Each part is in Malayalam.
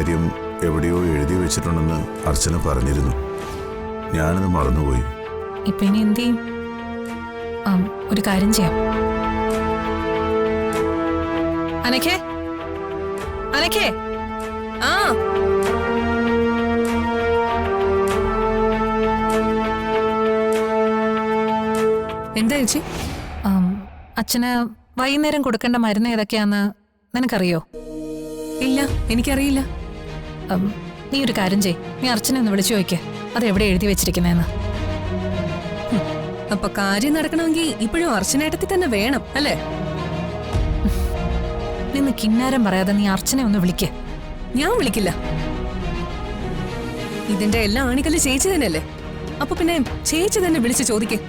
കാര്യം എവിടെയോ എഴുതി വെച്ചിട്ടുണ്ടെന്ന് അർച്ചന പറഞ്ഞിരുന്നു. ഞാനത് മറന്നുപോയി. ഇപ്പൊ ഇനി എന്ത് ചെയ്യും? ഒരു കാര്യം ചെയ്യാം. അനക്കേ, അനക്കേ, ആ എന്താ ചേച്ചി? അച്ഛന് വൈകുന്നേരം കൊടുക്കേണ്ട മരുന്ന് ഏതൊക്കെയാന്ന് നിനക്കറിയോ? ഇല്ല, എനിക്കറിയില്ല. നീ ഒരു കാര്യം ചെയ്, നീ അർച്ചനെ ഒന്ന് വിളിച്ചു ചോദിക്ക് അത് എവിടെ എഴുതി വെച്ചിരിക്കുന്നതെന്ന്. അപ്പൊ കാര്യം നടക്കണമെങ്കിൽ ഇപ്പോഴും അർച്ചനേട്ടത്തിൽ തന്നെ വേണം അല്ലേ? നിന്ന് കിന്നാരം പറയാതെ നീ അർച്ചനെ ഒന്ന് വിളിക്ക്. ഞാൻ വിളിക്കില്ല. ഇതിന്റെ എല്ലാ ആണിക്കല് ചേച്ചി തന്നെയല്ലേ? അപ്പൊ പിന്നെ ചേച്ചി തന്നെ വിളിച്ച് ചോദിക്കേ.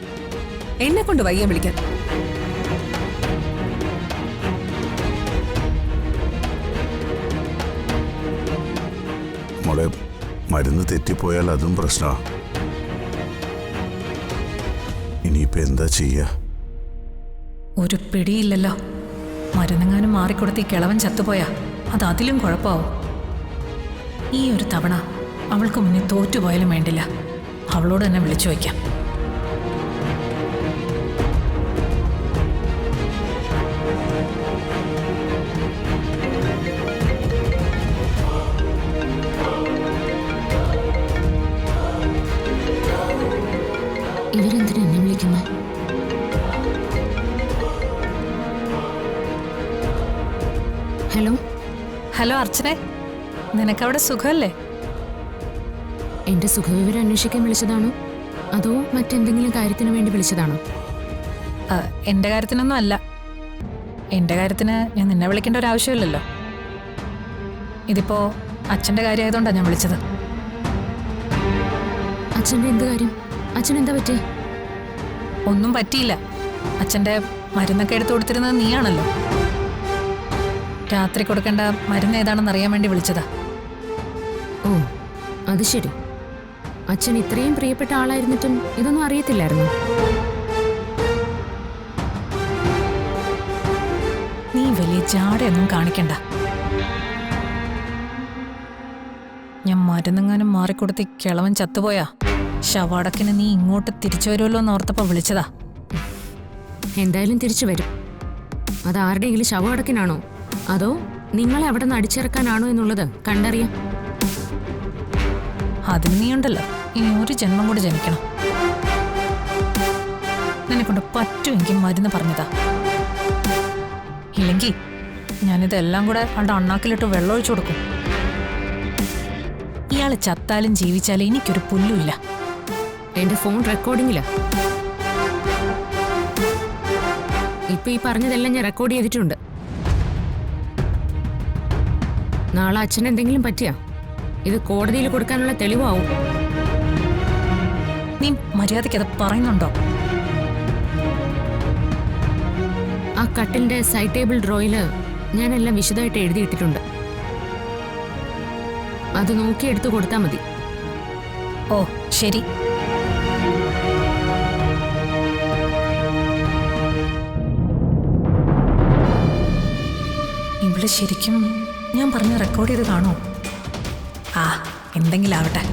എന്നെ കൊണ്ട് വയ്യ വിളിക്കാൻ. മോളെ, മരുന്ന് തെറ്റിപ്പോയാൽ അതും പ്രശ്നമാ. ഇനിയിപ്പോ എന്താ ചെയ്യാ? ഒരു പിടിയില്ലല്ലോ. മരുന്നെങ്ങാനും മാറിക്കൊടുത്ത് ഈ കിളവൻ ചത്തുപോയാ അത് അതിലും കുഴപ്പമാവും. ഈ ഒരു തവണ അവൾക്ക് മുന്നിൽ തോറ്റുപോയാലും വേണ്ടില്ല, അവളോട് തന്നെ വിളിച്ചു വയ്ക്കാം. ഇവരെന്തിനാ എന്നെ വിളിക്കുന്നത്? ഹലോ ഹലോ അർച്ചനെ, നിനക്കവിടെ സുഖമല്ലേ? എന്റെ സുഖവിവരം അന്വേഷിക്കാൻ വിളിച്ചതാണോ അതോ മറ്റെന്തെങ്കിലും കാര്യത്തിന് വേണ്ടി വിളിച്ചതാണോ? എൻ്റെ കാര്യത്തിനൊന്നും അല്ല. എൻ്റെ കാര്യത്തിന് ഞാൻ നിന്നെ വിളിക്കേണ്ട ഒരു ആവശ്യമില്ലല്ലോ. ഇതിപ്പോ അച്ഛൻ്റെ കാര്യമായതുകൊണ്ടാണ് ഞാൻ വിളിച്ചത്. അച്ഛൻ്റെ എന്ത് കാര്യം? അച്ഛൻ എന്താ പറ്റിയ? ഒന്നും പറ്റിയില്ല. അച്ഛൻ്റെ മരുന്നൊക്കെ എടുത്തു കൊടുത്തിരുന്നത് നീയാണല്ലോ. രാത്രി കൊടുക്കേണ്ട മരുന്ന് ഏതാണെന്ന് അറിയാൻ വേണ്ടി വിളിച്ചതാ. ഓ, അത് ശരി. അച്ഛൻ ഇത്രയും പ്രിയപ്പെട്ട ആളായിരുന്നിട്ടും ഇതൊന്നും അറിയത്തില്ലായിരുന്നു. നീ വലിയ ജാടയൊന്നും കാണിക്കണ്ട. ഞാൻ മരുന്നെങ്ങാനും മാറിക്കൊടുത്ത് കിളവൻ ചത്തുപോയാ ശവടക്കിന് നീ ഇങ്ങോട്ട് തിരിച്ചു വരുമല്ലോ എന്ന് ഓർത്തപ്പോ വിളിച്ചതാ. എന്തായാലും തിരിച്ചു വരും. അത് ആരുടെയെങ്കിലും ശവടക്കിനാണോ അതോ നിങ്ങളെ അവിടെ നിന്ന് അടിച്ചിറക്കാനാണോ എന്നുള്ളത് കണ്ടറിയാം. അതിന് നീയുണ്ടല്ലോ, ഇനി ഒരു ജന്മം കൂടി ജനിക്കണം. നിന്നെക്കൊണ്ട് പറ്റുമെങ്കിൽ മരുന്ന് പറഞ്ഞതാ. ഇല്ലെങ്കിൽ ഞാനിതെല്ലാം കൂടെ അവളുടെ അണ്ണാക്കിലിട്ട് വെള്ളം ഒഴിച്ചു കൊടുക്കും. ഇയാള് ചത്താലും ജീവിച്ചാലും എനിക്കൊരു പുല്ലുമില്ല. എന്റെ ഫോൺ റെക്കോർഡിങ്ങില്ല. ഇപ്പൊ ഈ പറഞ്ഞതെല്ലാം ഞാൻ റെക്കോർഡ് ചെയ്തിട്ടുണ്ട്. നാളെ അച്ഛൻ എന്തെങ്കിലും പറ്റിയാ ഇത് കോടതിയിൽ കൊടുക്കാനുള്ള തെളിവാവും. നീ മര്യാദയ്ക്ക് അത് പറയുന്നുണ്ടോ? ആ കട്ടിലിന്റെ സൈഡ് ടേബിൾ ഡ്രോയില് ഞാനെല്ലാം വിശദമായിട്ട് എഴുതിയിട്ടിട്ടുണ്ട്. അത് നോക്കി എടുത്തു കൊടുത്താൽ മതി. ഓ ശരി. ഇവിടെ ശരിക്കും ഞാൻ പറഞ്ഞ റെക്കോർഡ് ചെയ്ത് കാണോ? ആ, എന്തെങ്കിലും ആവട്ടെ.